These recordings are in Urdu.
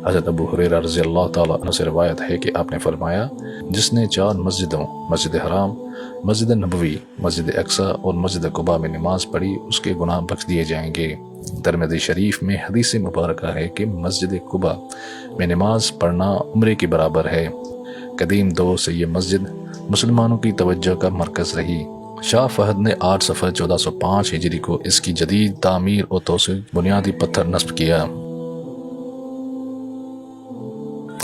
حضرت ابو ہریرہ رضی اللہ تعالیٰ عنہ سے روایت ہے کہ آپ نے فرمایا، جس نے 4 مسجدوں مسجد حرام، مسجد نبوی، مسجد اقصی اور مسجد قباء میں نماز پڑھی اس کے گناہ بخش دیے جائیں گے۔ ترمذی شریف میں حدیث مبارکہ ہے کہ مسجد قباء میں نماز پڑھنا عمرے کے برابر ہے۔ قدیم دور سے یہ مسجد مسلمانوں کی توجہ کا مرکز رہی۔ شاہ فہد نے 8 صفر 1405 ہجری کو اس کی جدید تعمیر اور توسیع بنیادی پتھر نصب کیا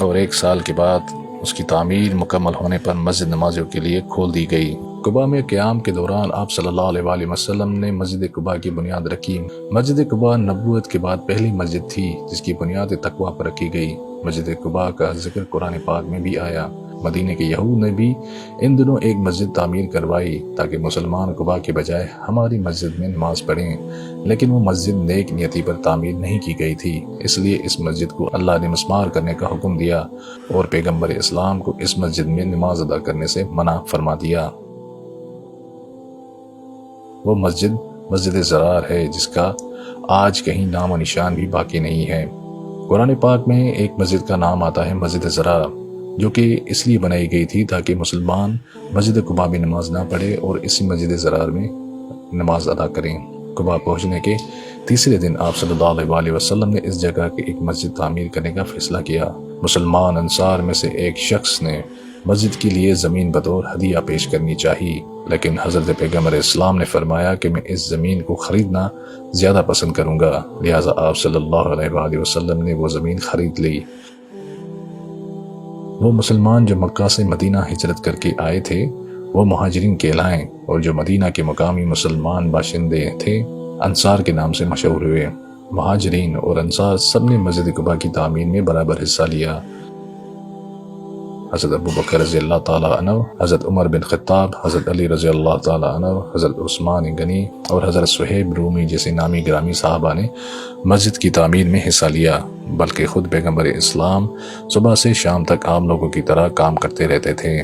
اور 1 سال کے بعد اس کی تعمیر مکمل ہونے پر مسجد نمازیوں کے لیے کھول دی گئی۔ قباء میں قیام کے دوران آپ صلی اللہ علیہ وآلہ وسلم نے مسجد قباء کی بنیاد رکھی۔ مسجد قباء نبوت کے بعد پہلی مسجد تھی جس کی بنیاد تقویٰ پر رکھی گئی۔ مسجد قباء کا ذکر قرآن پاک میں بھی آیا۔ مدینہ کے یہود نے بھی ان دنوں ایک مسجد تعمیر کروائی تاکہ مسلمان قباء کے بجائے ہماری مسجد میں نماز پڑھیں، لیکن وہ مسجد نیک نیتی پر تعمیر نہیں کی گئی تھی، اس لیے اس مسجد کو اللہ نے مسمار کرنے کا حکم دیا اور پیغمبر اسلام کو اس مسجد میں نماز ادا کرنے سے منع فرما دیا۔ وہ مسجد مسجد ضرار ہے جس کا آج کہیں نام و نشان بھی باقی نہیں ہے۔ قرآن پاک میں ایک مسجد کا نام آتا ہے مسجد ضرار، جو کہ اس لیے بنائی گئی تھی تاکہ مسلمان مسجد قباء میں نماز نہ پڑھے اور اسی مسجد ضرار میں نماز ادا کریں۔ قباء پہنچنے کے تیسرے دن آپ صلی اللہ علیہ وآلہ وسلم نے اس جگہ کی ایک مسجد تعمیر کرنے کا فیصلہ کیا۔ مسلمان انصار میں سے ایک شخص نے مسجد کے لیے زمین بطور ہدیہ پیش کرنی چاہی، لیکن حضرت پیغمبر اسلام نے فرمایا کہ میں اس زمین کو خریدنا زیادہ پسند کروں گا، لہٰذا آپ صلی اللہ علیہ وآلہ وسلم نے وہ زمین خرید لی۔ وہ مسلمان جو مکہ سے مدینہ ہجرت کر کے آئے تھے وہ مہاجرین کہلائیں، اور جو مدینہ کے مقامی مسلمان باشندے تھے انصار کے نام سے مشہور ہوئے۔ مہاجرین اور انصار سب نے مسجد قباء کی تعمیر میں برابر حصہ لیا۔ حضرت ابو بکر رضی اللہ تعالیٰ عنہ، حضرت عمر بن خطاب، حضرت علی رضی اللہ تعالیٰ عنہ، حضرت عثمان غنی اور حضرت صہیب رومی جیسے نامی گرامی صحابہ نے مسجد کی تعمیر میں حصہ لیا، بلکہ خود پیغمبر اسلام صبح سے شام تک عام لوگوں کی طرح کام کرتے رہتے تھے۔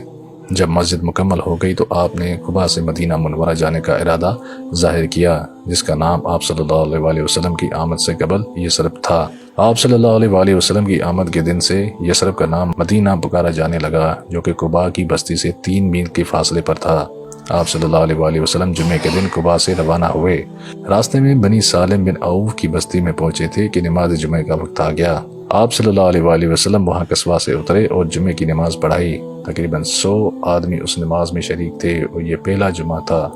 جب مسجد مکمل ہو گئی تو آپ نے قباء سے مدینہ منورہ جانے کا ارادہ ظاہر کیا، جس کا نام آپ صلی اللہ علیہ وآلہ وسلم کی آمد سے قبل یثرب تھا۔ آپ صلی اللہ علیہ وآلہ وسلم کی آمد کے دن سے یثرب کا نام مدینہ پکارا جانے لگا، جو کہ قباء کی بستی سے 3 میل کے فاصلے پر تھا۔ آپ صلی اللہ علیہ وآلہ وسلم جمعے کے دن قباء سے روانہ ہوئے۔ راستے میں بنی سالم بن عوف کی بستی میں پہنچے تھے کہ نماز جمعے کا وقت آ گیا۔ آپ صلی اللہ علیہ وآلہ وسلم وہاں قصبہ سے اترے اور جمعے کی نماز پڑھائی۔ تقریباً 100 آدمی اس نماز میں شریک تھے اور یہ پہلا جمعہ تھا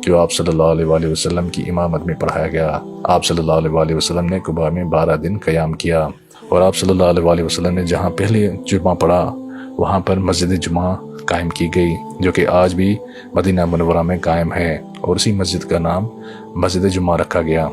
جو آپ صلی اللہ علیہ وآلہ وسلم کی امامت میں پڑھایا گیا۔ آپ صلی اللہ علیہ وآلہ وسلم نے قباء میں 12 دن قیام کیا، اور آپ صلی اللہ علیہ وآلہ وسلم نے جہاں پہلے جمعہ پڑھا وہاں پر مسجد جمعہ قائم کی گئی، جو کہ آج بھی مدینہ منورہ میں قائم ہے، اور اسی مسجد کا نام مسجد جمعہ رکھا گیا۔